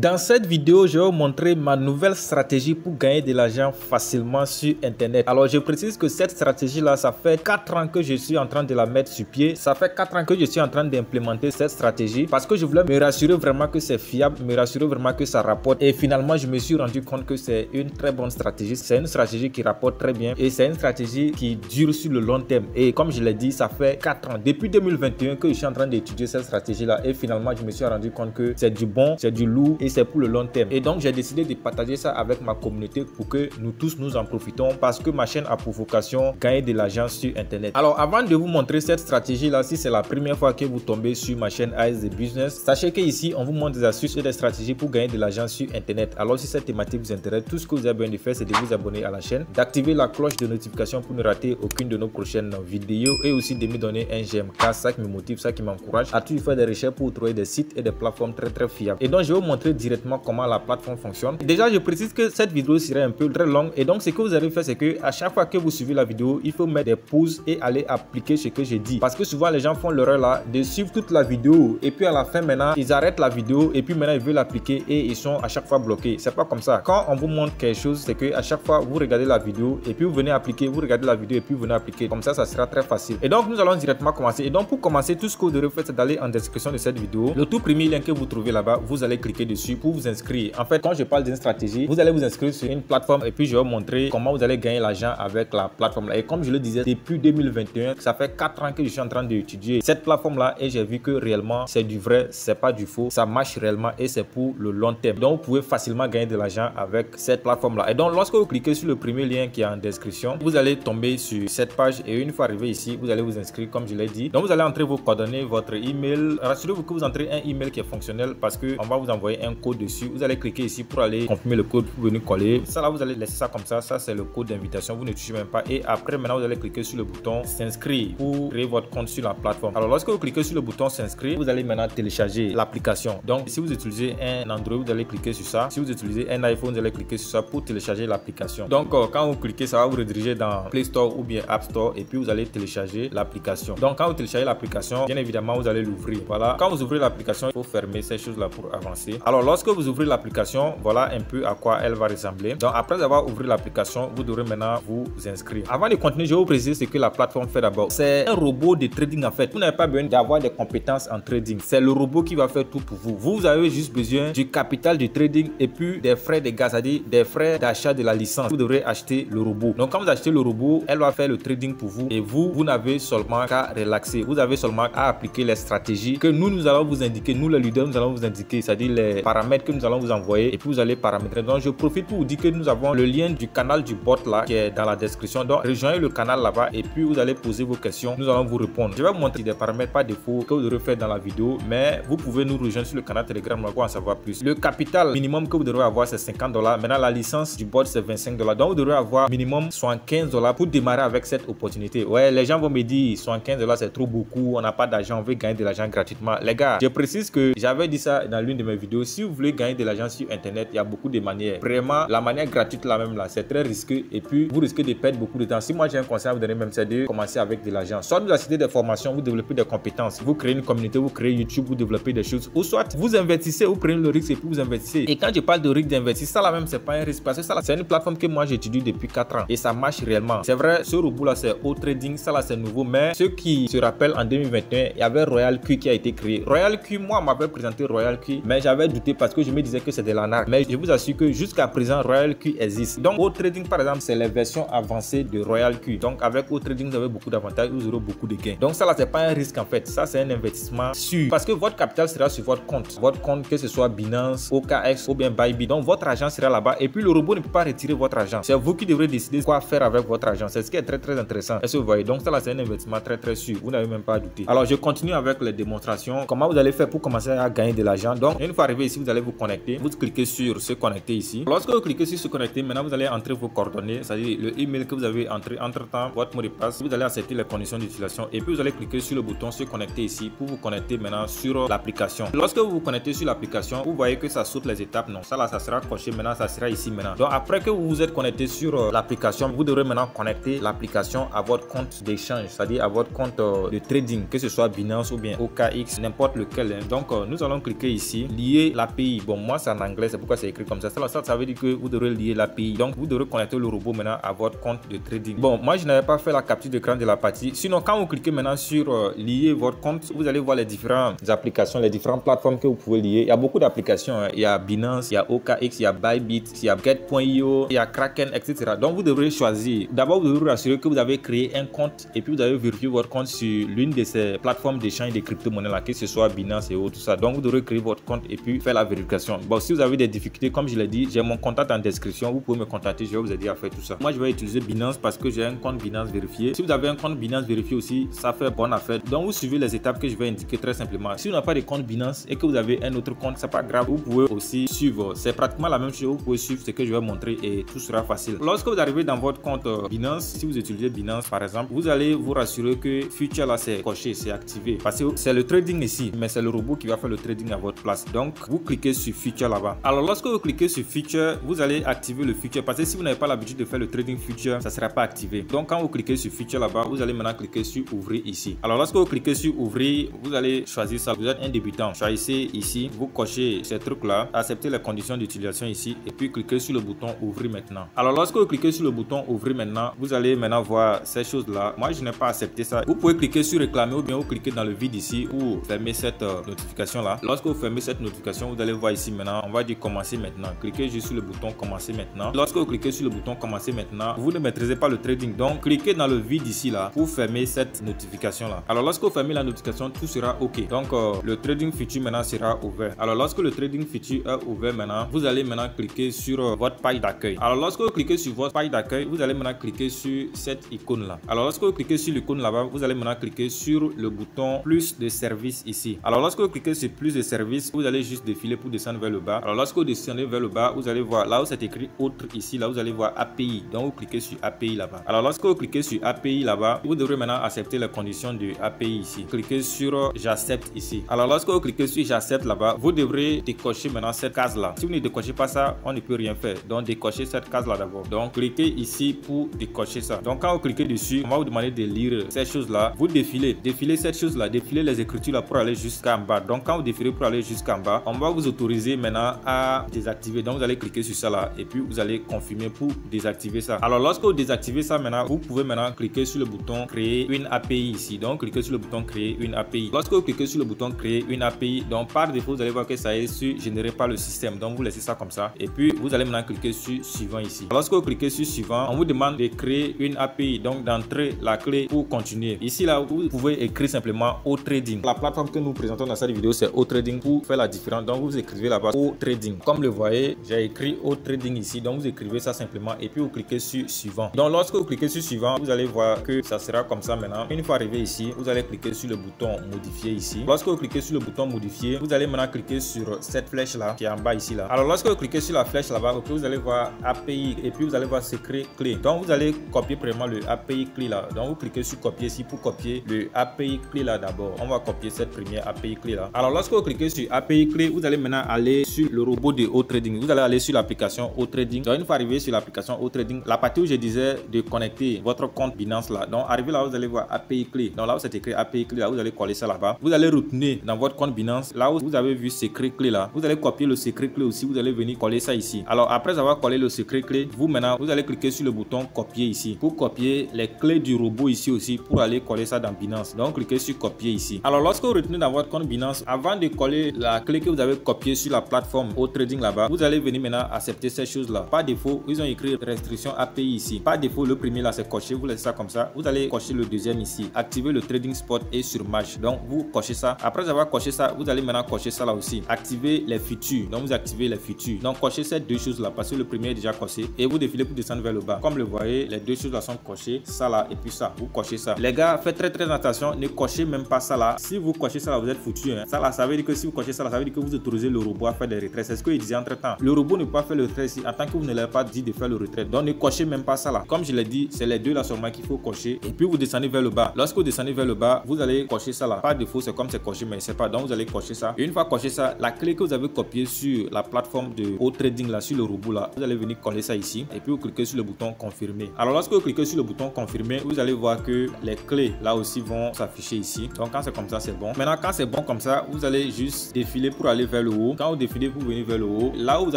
Dans cette vidéo, je vais vous montrer ma nouvelle stratégie pour gagner de l'argent facilement sur Internet. Alors, je précise que cette stratégie-là, ça fait 4 ans que je suis en train de la mettre sur pied. Ça fait 4 ans que je suis en train d'implémenter cette stratégie parce que je voulais me rassurer vraiment que c'est fiable, me rassurer vraiment que ça rapporte. Et finalement, je me suis rendu compte que c'est une très bonne stratégie. C'est une stratégie qui rapporte très bien et c'est une stratégie qui dure sur le long terme. Et comme je l'ai dit, ça fait 4 ans, depuis 2021 que je suis en train d'étudier cette stratégie-là. Et finalement, je me suis rendu compte que c'est du bon, c'est du lourd et c'est pour le long terme. Et donc, j'ai décidé de partager ça avec ma communauté pour que nous tous nous en profitons parce que ma chaîne a pour vocation gagner de l'argent sur Internet. Alors, avant de vous montrer cette stratégie-là, si c'est la première fois que vous tombez sur ma chaîne AS The Business, sachez qu'ici, on vous montre des astuces et des stratégies pour gagner de l'argent sur Internet. Alors, si cette thématique vous intéresse, tout ce que vous avez besoin de faire, c'est de vous abonner à la chaîne, d'activer la cloche de notification pour ne rater aucune de nos prochaines vidéos et aussi de me donner un j'aime car ça qui me motive, ça qui m'encourage à toujours faire des recherches pour trouver des sites et des plateformes très fiables. Et donc, je vais vous montrer directement comment la plateforme fonctionne. Déjà, je précise que cette vidéo serait un peu très longue et donc ce que vous allez faire, c'est que à chaque fois que vous suivez la vidéo, il faut mettre des pauses et aller appliquer ce que je dis. Parce que souvent les gens font l'erreur là de suivre toute la vidéo et puis à la fin maintenant ils arrêtent la vidéo et puis maintenant ils veulent l'appliquer et ils sont à chaque fois bloqués. C'est pas comme ça. Quand on vous montre quelque chose, c'est que à chaque fois vous regardez la vidéo et puis vous venez appliquer, vous regardez la vidéo et puis vous venez appliquer. Comme ça sera très facile. Et donc nous allons directement commencer. Et donc pour commencer, tout ce que vous devez faire, c'est d'aller en description de cette vidéo. Le tout premier lien que vous trouvez là-bas, vous allez cliquer dessus pour vous inscrire. En fait, quand je parle d'une stratégie, vous allez vous inscrire sur une plateforme et puis je vais vous montrer comment vous allez gagner l'argent avec la plateforme là. Et comme je le disais, depuis 2021, ça fait 4 ans que je suis en train d'étudier cette plateforme là et j'ai vu que réellement c'est du vrai, c'est pas du faux, ça marche réellement et c'est pour le long terme. Donc vous pouvez facilement gagner de l'argent avec cette plateforme là. Et donc lorsque vous cliquez sur le premier lien qui est en description, vous allez tomber sur cette page et une fois arrivé ici, vous allez vous inscrire comme je l'ai dit. Donc vous allez entrer vos coordonnées, votre email. Rassurez-vous que vous entrez un email qui est fonctionnel parce que on va vous envoyer un code dessus. Vous allez cliquer ici pour aller confirmer le code pour venir coller. Ça là, vous allez laisser ça comme ça. Ça c'est le code d'invitation. Vous ne touchez même pas. Et après maintenant, vous allez cliquer sur le bouton s'inscrire pour créer votre compte sur la plateforme. Alors lorsque vous cliquez sur le bouton s'inscrire, vous allez maintenant télécharger l'application. Donc si vous utilisez un Android, vous allez cliquer sur ça. Si vous utilisez un iPhone, vous allez cliquer sur ça pour télécharger l'application. Donc quand vous cliquez, ça va vous rediriger dans Play Store ou bien App Store et puis vous allez télécharger l'application. Donc quand vous téléchargez l'application, bien évidemment, vous allez l'ouvrir. Voilà. Quand vous ouvrez l'application, il faut fermer ces choses là pour avancer. Alors lorsque vous ouvrez l'application, voilà un peu à quoi elle va ressembler. Donc après avoir ouvert l'application, vous devrez maintenant vous inscrire. Avant de continuer, je vais vous préciser ce que la plateforme fait d'abord. C'est un robot de trading en fait. Vous n'avez pas besoin d'avoir des compétences en trading. C'est le robot qui va faire tout pour vous. Vous avez juste besoin du capital du trading et puis des frais de gaz, c'est-à-dire des frais d'achat de la licence. Vous devrez acheter le robot. Donc quand vous achetez le robot, elle va faire le trading pour vous et vous n'avez seulement qu'à relaxer. Vous avez seulement à appliquer les stratégies que nous allons vous indiquer. Nous les leaders, nous allons vous indiquer, c'est-à-dire les paramètres que nous allons vous envoyer et puis vous allez paramétrer. Donc je profite pour vous dire que nous avons le lien du canal du bot là qui est dans la description. Donc rejoignez le canal là-bas et puis vous allez poser vos questions. Nous allons vous répondre. Je vais vous montrer des paramètres par défaut que vous devrez faire dans la vidéo, mais vous pouvez nous rejoindre sur le canal Telegram pour en savoir plus. Le capital minimum que vous devrez avoir c'est $50. Maintenant la licence du bot c'est $25. Donc vous devrez avoir minimum $75 pour démarrer avec cette opportunité. Ouais, les gens vont me dire $75 c'est trop beaucoup, on n'a pas d'argent, on veut gagner de l'argent gratuitement. Les gars, je précise que j'avais dit ça dans l'une de mes vidéos. Si vous voulez gagner de l'argent sur Internet, il y a beaucoup de manières. Vraiment, la manière gratuite là même là, c'est très risqué et puis vous risquez de perdre beaucoup de temps. Si moi j'ai un conseil à vous donner même, c'est de commencer avec de l'argent. Soit vous achetez des formations, vous développez des compétences, vous créez une communauté, vous créez YouTube, vous développez des choses, ou soit vous investissez, vous prenez le risque et puis vous investissez. Et quand je parle de risque d'investir, ça là même c'est pas un risque parce que ça là c'est une plateforme que moi j'étudie depuis 4 ans et ça marche réellement. C'est vrai, ce robot là c'est au trading, ça là c'est nouveau, mais ceux qui se rappellent en 2021, il y avait Royal Q qui a été créé. Royal Q, moi on m'avait présenté Royal Q, mais j'avais douté parce que je me disais que c'est de l'arnaque. Mais je vous assure que jusqu'à présent Royal Q existe. Donc au trading par exemple, c'est les versions avancées de Royal Q. Donc avec au trading vous avez beaucoup d'avantages, vous aurez beaucoup de gains. Donc ça là c'est pas un risque en fait, ça c'est un investissement sûr parce que votre capital sera sur votre compte, que ce soit Binance, OKX ou bien Bybit. Donc votre argent sera là-bas et puis le robot ne peut pas retirer votre argent. C'est vous qui devrez décider quoi faire avec votre argent. C'est ce qui est très intéressant. Est-ce que vous voyez? Donc ça là c'est un investissement très sûr. Vous n'avez même pas à douter. Alors je continue avec les démonstrations. Comment vous allez faire pour commencer à gagner de l'argent? Donc une fois arrivé ici, vous allez vous connecter. Vous cliquez sur se connecter ici. Lorsque vous cliquez sur se connecter, maintenant vous allez entrer vos coordonnées, c'est-à-dire le email que vous avez entré entre temps, votre mot de passe. Vous allez accepter les conditions d'utilisation et puis vous allez cliquer sur le bouton se connecter ici pour vous connecter maintenant sur l'application. Lorsque vous vous connectez sur l'application, vous voyez que ça saute les étapes. Non, ça là ça sera coché maintenant, ça sera ici maintenant. Donc après que vous vous êtes connecté sur l'application, vous devrez maintenant connecter l'application à votre compte d'échange, c'est-à-dire à votre compte de trading, que ce soit Binance ou bien OKX, n'importe lequel. Donc nous allons cliquer ici, lier l'application API. Bon, moi c'est en anglais, c'est pourquoi c'est écrit comme ça. Ça veut dire que vous devrez lier l'API. Donc vous devrez connecter le robot maintenant à votre compte de trading. Bon, moi je n'avais pas fait la capture d'écran de la partie. Sinon, quand vous cliquez maintenant sur lier votre compte, vous allez voir les différentes applications, les différentes plateformes que vous pouvez lier. Il y a beaucoup d'applications. Il y a Binance, il y a OKX, il y a Bybit, il y a Get.io, il y a Kraken, etc. Donc vous devrez choisir. D'abord, vous devrez vous rassurer que vous avez créé un compte et puis vous avez vérifié votre compte sur l'une de ces plateformes d'échange de crypto-monnaies là, que ce soit Binance et autres, tout ça. Donc vous devrez créer votre compte et puis faire la vérification. Bon, si vous avez des difficultés, comme je l'ai dit, j'ai mon contact en description. Vous pouvez me contacter, je vais vous aider à faire tout ça. Moi, je vais utiliser Binance parce que j'ai un compte Binance vérifié. Si vous avez un compte Binance vérifié aussi, ça fait bonne affaire. Donc vous suivez les étapes que je vais indiquer très simplement. Si vous n'avez pas de compte Binance et que vous avez un autre compte, c'est pas grave. Vous pouvez aussi suivre. C'est pratiquement la même chose. Vous pouvez suivre ce que je vais montrer et tout sera facile. Lorsque vous arrivez dans votre compte Binance, si vous utilisez Binance par exemple, vous allez vous rassurer que Future là c'est coché, c'est activé. Parce que c'est le trading ici, mais c'est le robot qui va faire le trading à votre place. Donc vous cliquez sur Future là-bas. Alors lorsque vous cliquez sur Future, vous allez activer le Future parce que si vous n'avez pas l'habitude de faire le trading Future, ça ne sera pas activé. Donc quand vous cliquez sur Future là-bas, vous allez maintenant cliquer sur Ouvrir ici. Alors lorsque vous cliquez sur Ouvrir, vous allez choisir ça. Vous êtes un débutant, choisissez ici, vous cochez ces trucs là, acceptez les conditions d'utilisation ici et puis cliquez sur le bouton Ouvrir maintenant. Alors lorsque vous cliquez sur le bouton Ouvrir maintenant, vous allez maintenant voir ces choses là. Moi je n'ai pas accepté ça. Vous pouvez cliquer sur Réclamer ou bien vous cliquez dans le vide ici ou fermer cette notification là. Lorsque vous fermez cette notification, vous allez voir ici maintenant, on va dire commencer maintenant. Cliquez juste sur le bouton commencer maintenant. Lorsque vous cliquez sur le bouton commencer maintenant, vous ne maîtrisez pas le trading, donc cliquez dans le vide ici là pour fermer cette notification là. Alors lorsque vous fermez la notification, tout sera ok. Donc le trading futur maintenant sera ouvert. Alors lorsque le trading futur est ouvert maintenant, vous allez maintenant cliquer sur votre page d'accueil. Alors lorsque vous cliquez sur votre page d'accueil, vous allez maintenant cliquer sur cette icône là. Alors lorsque vous cliquez sur l'icône là-bas, vous allez maintenant cliquer sur le bouton plus de services ici. Alors lorsque vous cliquez sur plus de services, vous allez juste défiler pour descendre vers le bas. Alors lorsque vous descendez vers le bas, vous allez voir là où c'est écrit autre ici, là vous allez voir API. Donc vous cliquez sur API là-bas. Alors lorsque vous cliquez sur API là-bas, vous devrez maintenant accepter les conditions de API ici. Cliquez sur j'accepte ici. Alors lorsque vous cliquez sur j'accepte là-bas, vous devrez décocher maintenant cette case là. Si vous ne décochez pas ça, on ne peut rien faire. Donc décochez cette case là d'abord. Donc cliquez ici pour décocher ça. Donc quand vous cliquez dessus, on va vous demander de lire ces choses là. Vous défilez cette chose là, défilez les écritures là pour aller jusqu'en bas. Donc quand vous défilez pour aller jusqu'en bas, on va vous autoriser maintenant à désactiver. Donc vous allez cliquer sur ça là et puis vous allez confirmer pour désactiver ça. Alors lorsque vous désactivez ça maintenant, vous pouvez maintenant cliquer sur le bouton créer une API ici. Donc cliquez sur le bouton créer une API. Lorsque vous cliquez sur le bouton créer une API, donc par défaut vous allez voir que ça est sur généré par le système. Donc vous laissez ça comme ça et puis vous allez maintenant cliquer sur suivant ici. Lorsque vous cliquez sur suivant, on vous demande de créer une API, donc d'entrer la clé pour continuer. Ici là vous pouvez écrire simplement OTrading. La plateforme que nous présentons dans cette vidéo c'est OTrading pour faire la différence. Donc vous écrivez là-bas OTrading. Comme le voyez, j'ai écrit OTrading ici. Donc vous écrivez ça simplement et puis vous cliquez sur suivant. Donc lorsque vous cliquez sur suivant, vous allez voir que ça sera comme ça maintenant. Une fois arrivé ici, vous allez cliquer sur le bouton modifier ici. Lorsque vous cliquez sur le bouton modifier, vous allez maintenant cliquer sur cette flèche là qui est en bas ici là. Alors lorsque vous cliquez sur la flèche là-bas, vous allez voir API et puis vous allez voir secret clé. Donc vous allez copier premièrement le API clé là. Donc vous cliquez sur copier ici pour copier le API clé là d'abord. On va copier cette première API clé là. Alors lorsque vous cliquez sur API clé, vous allez maintenant aller sur le robot de OTrading. Vous allez aller sur l'application OTrading. Donc une fois arrivé sur l'application OTrading, la partie où je disais de connecter votre compte Binance là. Donc arrivé là, vous allez voir API clé. Donc là où c'est écrit API clé là, vous allez coller ça là-bas. Vous allez retourner dans votre compte Binance. Là où vous avez vu secret clé là, vous allez copier le secret clé aussi. Vous allez venir coller ça ici. Alors après avoir collé le secret clé, vous maintenant vous allez cliquer sur le bouton copier ici pour copier les clés du robot ici aussi pour aller coller ça dans Binance. Donc cliquez sur copier ici. Alors lorsque vous retournez dans votre compte Binance, avant de coller la clé que vous avez copiée sur la plateforme OTrading là-bas, vous allez venir maintenant accepter ces choses là. Par défaut, ils ont écrit restriction API ici. Par défaut, le premier là c'est coché. Vous laissez ça comme ça. Vous allez cocher le deuxième ici. Activer le trading spot et sur match. Donc vous cochez ça. Après avoir coché ça, vous allez maintenant cocher ça là aussi. Activer les futurs. Donc vous activez les futurs. Donc cochez ces deux choses là parce que le premier est déjà coché et vous défilez pour descendre vers le bas. Comme le voyez, les deux choses là sont cochées. Ça là et puis ça. Vous cochez ça. Les gars, faites très attention. Ne cochez même pas ça là. Si vous cochez ça là, vous êtes foutu. Hein. Ça là, ça veut dire que si vous cochez ça là, ça veut dire que vous autorisez le robot à faire des retraits. C'est ce qu'il disait entre temps. Le robot ne peut pas faire le retrait ici en tant que vous ne l'avez pas dit de faire le retrait. Donc ne cochez même pas ça là. Comme je l'ai dit, c'est les deux là seulement qu'il faut cocher. Et puis vous descendez vers le bas. Lorsque vous descendez vers le bas, vous allez cocher ça là. Par défaut, c'est comme c'est coché, mais c'est pas. Donc vous allez cocher ça. Et une fois coché ça, la clé que vous avez copiée sur la plateforme de OTrading là, sur le robot là, vous allez venir coller ça ici. Et puis vous cliquez sur le bouton confirmer. Alors lorsque vous cliquez sur le bouton confirmer, vous allez voir que les clés là aussi vont s'afficher ici. Donc quand c'est comme ça, c'est bon. Maintenant quand c'est bon comme ça, vous allez juste défiler pour aller vers vers le haut. Quand vous défilez, vous venez vers le haut. Là où vous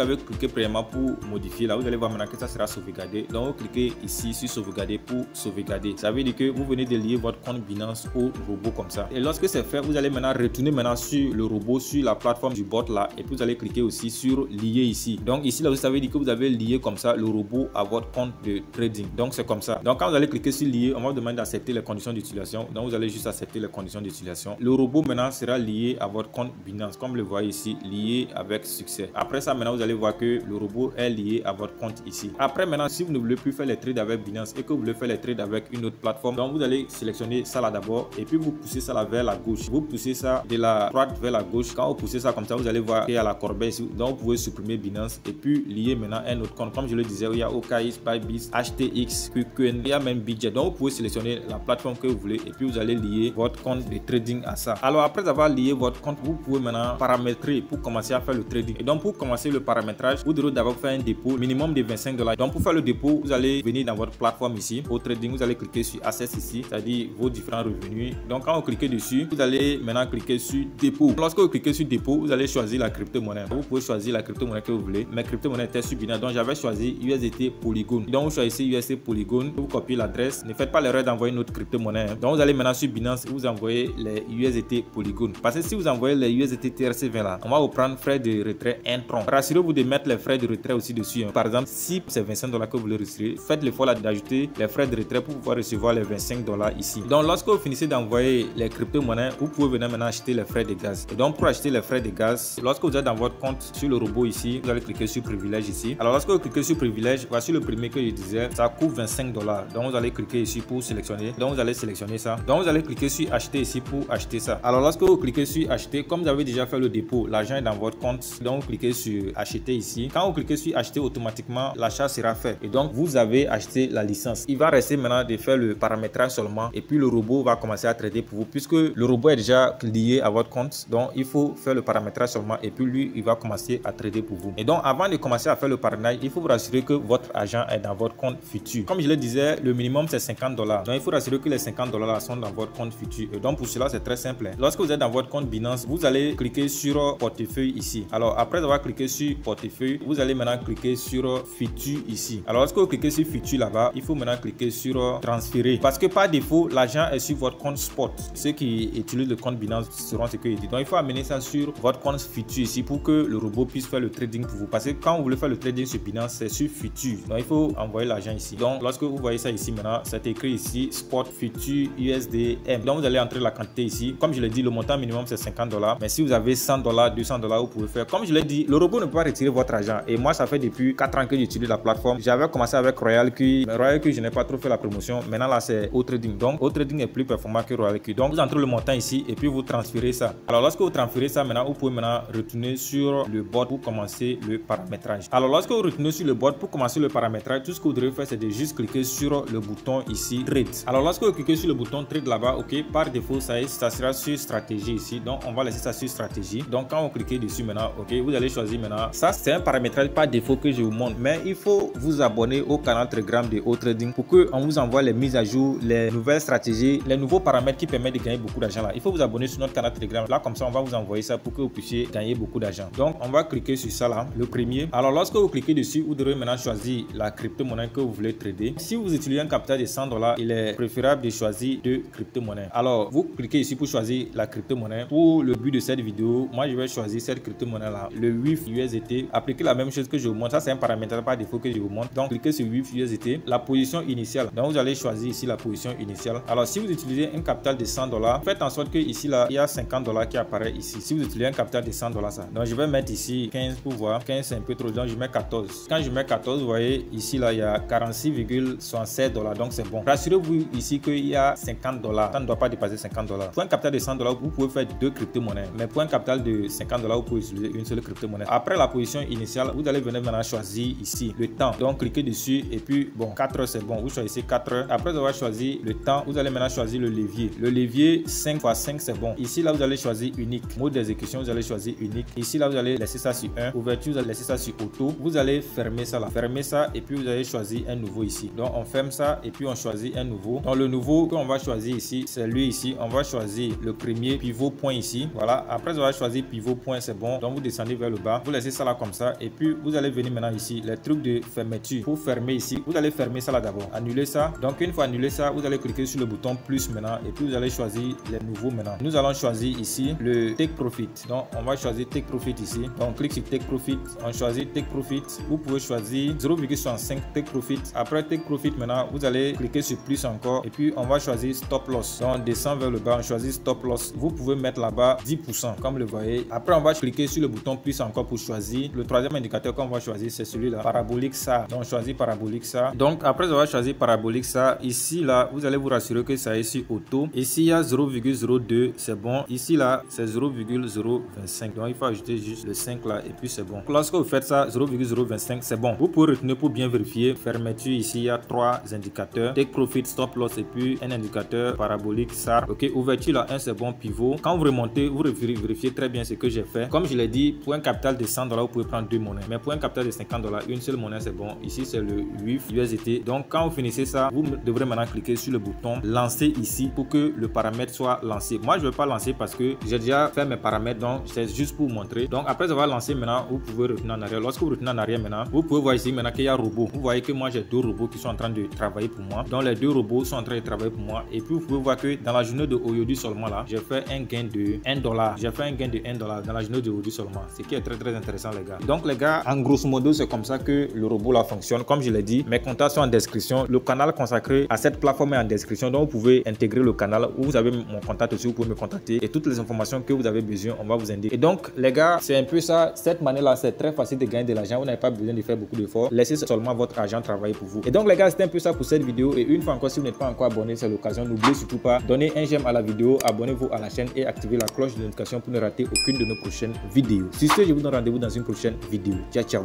avez cliqué premièrement pour modifier, là vous allez voir maintenant que ça sera sauvegardé. Donc vous cliquez ici sur sauvegarder pour sauvegarder. Ça veut dire que vous venez de lier votre compte Binance au robot comme ça. Et lorsque c'est fait, vous allez maintenant retourner maintenant sur le robot, sur la plateforme du bot là, et puis vous allez cliquer aussi sur lier ici. Donc ici là, vous savez dire que vous avez lié comme ça le robot à votre compte de trading. Donc c'est comme ça. Donc quand vous allez cliquer sur lier, on va vous demander d'accepter les conditions d'utilisation. Donc vous allez juste accepter les conditions d'utilisation. Le robot maintenant sera lié à votre compte Binance, comme le voyez ici, lié avec succès. Après ça, maintenant vous allez voir que le robot est lié à votre compte ici. Après maintenant, si vous ne voulez plus faire les trades avec Binance et que vous voulez faire les trades avec une autre plateforme, donc vous allez sélectionner ça là d'abord et puis vous poussez ça là vers la gauche. Vous poussez ça de la droite vers la gauche. Quand vous poussez ça comme ça, vous allez voir qu'il y a la corbeille ici. Donc vous pouvez supprimer Binance et puis lier maintenant un autre compte. Comme je le disais, il y a OKX, Bybit, HTX, QQN, il y a même Bitget. Donc vous pouvez sélectionner la plateforme que vous voulez et puis vous allez lier votre compte de trading à ça. Alors après avoir lié votre compte, vous pouvez maintenant paramétrer pour commencer à faire le trading. Et donc pour commencer le paramétrage, vous devez d'abord faire un dépôt minimum de $25. Donc pour faire le dépôt, vous allez venir dans votre plateforme ici, au trading, vous allez cliquer sur Access ici, c'est-à-dire vos différents revenus. Donc quand vous cliquez dessus, vous allez maintenant cliquer sur dépôt. Lorsque vous cliquez sur dépôt, vous allez choisir la crypto-monnaie. Vous pouvez choisir la crypto-monnaie que vous voulez. Mes crypto-monnaies étaient sur Binance, donc j'avais choisi USDT Polygon. Donc vous choisissez USDT Polygon, vous copiez l'adresse. Ne faites pas l'erreur d'envoyer une autre crypto-monnaie. Donc vous allez maintenant sur Binance et vous envoyez les USDT Polygon. Parce que si vous envoyez les USDT TRC20 là, on va vous prendre frais de retrait intron. Rassurez-vous de mettre les frais de retrait aussi dessus. Par exemple, si c'est $25 que vous voulez retirer, faites l'effort d'ajouter les frais de retrait pour pouvoir recevoir les $25 ici. Donc lorsque vous finissez d'envoyer les crypto-monnaies, vous pouvez venir maintenant acheter les frais de gaz. Et donc pour acheter les frais de gaz, lorsque vous êtes dans votre compte sur le robot ici, vous allez cliquer sur privilège ici. Alors lorsque vous cliquez sur privilège, voici le premier que je disais, ça coûte $25. Donc vous allez cliquer ici pour sélectionner. Donc vous allez sélectionner ça. Donc vous allez cliquer sur acheter ici pour acheter ça. Alors lorsque vous cliquez sur acheter, comme vous avez déjà fait le dépôt, l'argent est dans votre compte. Donc vous cliquez sur acheter ici. Quand vous cliquez sur acheter, automatiquement l'achat sera fait. Et donc vous avez acheté la licence. Il va rester maintenant de faire le paramétrage seulement et puis le robot va commencer à trader pour vous puisque le robot est déjà lié à votre compte. Donc il faut faire le paramétrage seulement et puis lui il va commencer à trader pour vous. Et donc avant de commencer à faire le paramétrage, il faut vous rassurer que votre argent est dans votre compte futur. Comme je le disais, le minimum c'est $50. Donc il faut rassurer que les $50 sont dans votre compte futur. Et donc pour cela c'est très simple. Lorsque vous êtes dans votre compte Binance, vous allez cliquer sur portefeuille ici. Alors après avoir cliqué sur portefeuille, vous allez maintenant cliquer sur futur ici. Alors lorsque vous cliquez sur futur là-bas, il faut maintenant cliquer sur transférer parce que par défaut l'argent est sur votre compte spot. Ceux qui utilisent le compte Binance seront ce que je dis. Donc il faut amener ça sur votre compte futur ici pour que le robot puisse faire le trading pour vous. Parce que quand vous voulez faire le trading sur Binance, c'est sur futur. Donc il faut envoyer l'argent ici. Donc lorsque vous voyez ça ici maintenant, c'est écrit ici spot futur USDM. Donc vous allez entrer la quantité ici. Comme je l'ai dit, le montant minimum c'est $50. Mais si vous avez $100, $200, vous pouvez faire. Comme je l'ai dit, le robot ne peut pas retirer votre argent. Et moi, ça fait depuis 4 ans que j'utilise la plateforme. J'avais commencé avec Royal Q. Mais Royal Q, je n'ai pas trop fait la promotion. Maintenant là, c'est Trading. Donc Trading est plus performant que Royal Q. Donc vous entrez le montant ici et puis vous transférez ça. Alors lorsque vous transférez ça, maintenant vous pouvez maintenant retourner sur le bot pour commencer le paramétrage. Alors lorsque vous retournez sur le bot pour commencer le paramétrage, tout ce que vous devez faire, c'est de juste cliquer sur le bouton ici Trade. Alors lorsque vous cliquez sur le bouton Trade là-bas, ok, par défaut ça sera sur stratégie ici. Donc on va laisser ça sur stratégie. Donc quand vous cliquez dessus maintenant, ok, vous allez choisir maintenant. Ça c'est un paramétrage par défaut que je vous montre, mais il faut vous abonner au canal Telegram de Trading pour que on vous envoie les mises à jour, les nouvelles stratégies, les nouveaux paramètres qui permettent de gagner beaucoup d'argent là. Il faut vous abonner sur notre canal Telegram. Là comme ça on va vous envoyer ça pour que vous puissiez gagner beaucoup d'argent. Donc on va cliquer sur ça là, le premier. Alors lorsque vous cliquez dessus, vous devrez maintenant choisir la crypto-monnaie que vous voulez trader. Si vous utilisez un capital de $100, il est préférable de choisir deux crypto-monnaies. Alors vous cliquez ici pour choisir la crypto-monnaie. Pour le but de cette vidéo, moi je vais choisir cette crypto-monnaie là, le WIF USDT. Appliquez la même chose que je vous montre. Ça c'est un paramètre par défaut que je vous montre. Donc cliquez sur WIF USDT, la position initiale. Donc vous allez choisir ici la position initiale. Alors si vous utilisez un capital de $100, faites en sorte que ici là il y a $50 qui apparaît ici. Si vous utilisez un capital de $100 ça. Donc je vais mettre ici 15 pour voir. 15 c'est un peu trop, donc je mets 14. Quand je mets 14, vous voyez ici là il y a $46,67. Donc c'est bon. Rassurez-vous ici qu'il y a $50. Ça ne doit pas dépasser $50. Pour un capital de $100, vous pouvez faire deux crypto-monnaies. Mais pour un capital de $50, vous pouvez utiliser une seule crypto-monnaie. Après la position initiale, vous allez venir maintenant choisir ici le temps. Donc cliquez dessus et puis bon, 4 heures c'est bon. Vous choisissez 4 heures. Après avoir choisi le temps, vous allez maintenant choisir le levier. Le levier 5 x 5 c'est bon. Ici là vous allez choisir unique. Mode d'exécution, vous allez choisir unique. Ici là vous allez laisser ça sur 1. Ouverture, vous allez laisser ça sur auto. Vous allez fermer ça là. Fermez ça et puis vous allez choisir un nouveau ici. Donc on ferme ça et puis on choisit un nouveau. Donc le nouveau qu'on va choisir ici, c'est lui ici. On va choisir le premier pivot point ici. Voilà. Après avoir choisi pivot pivot point, c'est bon. Donc vous descendez vers le bas, vous laissez ça là comme ça et puis vous allez venir maintenant ici, les trucs de fermeture. Pour fermer ici, vous allez fermer ça là d'abord, annuler ça. Donc une fois annulé ça, vous allez cliquer sur le bouton plus maintenant et puis vous allez choisir les nouveaux maintenant. Nous allons choisir ici le Take Profit. Donc on va choisir Take Profit ici. Donc on clique sur Take Profit, on choisit Take Profit. Vous pouvez choisir 0,65 Take Profit. Après Take Profit maintenant, vous allez cliquer sur plus encore et puis on va choisir Stop Loss. Donc on descend vers le bas, on choisit Stop Loss. Vous pouvez mettre là-bas 10% comme le voyez. Après on va cliquer sur le bouton plus encore pour choisir. Le troisième indicateur qu'on va choisir c'est celui-là, parabolique ça. Donc on choisit parabolique ça. Donc après avoir choisi parabolique ça, ici là vous allez vous rassurer que ça est sur auto. Ici il y a 0,02, c'est bon. Ici là c'est 0,025. Donc il faut ajouter juste le 5 là et puis c'est bon. Lorsque vous faites ça 0,025 c'est bon. Vous pouvez retenir pour bien vérifier. Fermeture ici il y a 3 indicateurs, Take Profit, Stop Loss et puis un indicateur parabolique SAR. Ok, ouverture là 1 c'est bon, pivot. Quand vous remontez, vous vérifiez très bien ce que j'ai fait. Comme je l'ai dit, pour un capital de 100 $, vous pouvez prendre 2 monnaies. Mais pour un capital de 50 $, une seule monnaie c'est bon. Ici c'est le WIF USDT. Donc quand vous finissez ça, vous devrez maintenant cliquer sur le bouton lancer ici pour que le paramètre soit lancé. Moi je ne vais pas lancer parce que j'ai déjà fait mes paramètres, donc c'est juste pour vous montrer. Donc après avoir lancé maintenant, vous pouvez retourner en arrière. Lorsque vous retournez en arrière maintenant, vous pouvez voir ici maintenant qu'il y a robot. Vous voyez que moi j'ai 2 robots qui sont en train de travailler pour moi. Donc les 2 robots sont en train de travailler pour moi. Et puis vous pouvez voir que dans la journée de aujourd'hui seulement là, j'ai fait un gain de 1 $. J'ai fait un gain de 1 $ dans la journée d'aujourd'hui seulement. Ce qui est très intéressant les gars. Donc les gars, en grosso modo c'est comme ça que le robot là fonctionne. Comme je l'ai dit, mes contacts sont en description. Le canal consacré à cette plateforme est en description. Donc vous pouvez intégrer le canal où vous avez mon contact aussi. Vous pouvez me contacter et toutes les informations que vous avez besoin, on va vous indiquer. Et donc les gars, c'est un peu ça. Cette manière là, c'est très facile de gagner de l'argent. Vous n'avez pas besoin de faire beaucoup d'efforts. Laissez seulement votre argent travailler pour vous. Et donc les gars, c'était un peu ça pour cette vidéo. Et une fois encore, si vous n'êtes pas encore abonné, c'est l'occasion. N'oubliez surtout pas, donnez un j'aime à la vidéo, abonnez-vous à la chaîne et activez la cloche de notification pour ne rater aucune de nos prochaines vidéos. Sur ce, je vous donne rendez-vous dans une prochaine vidéo. Ciao ciao.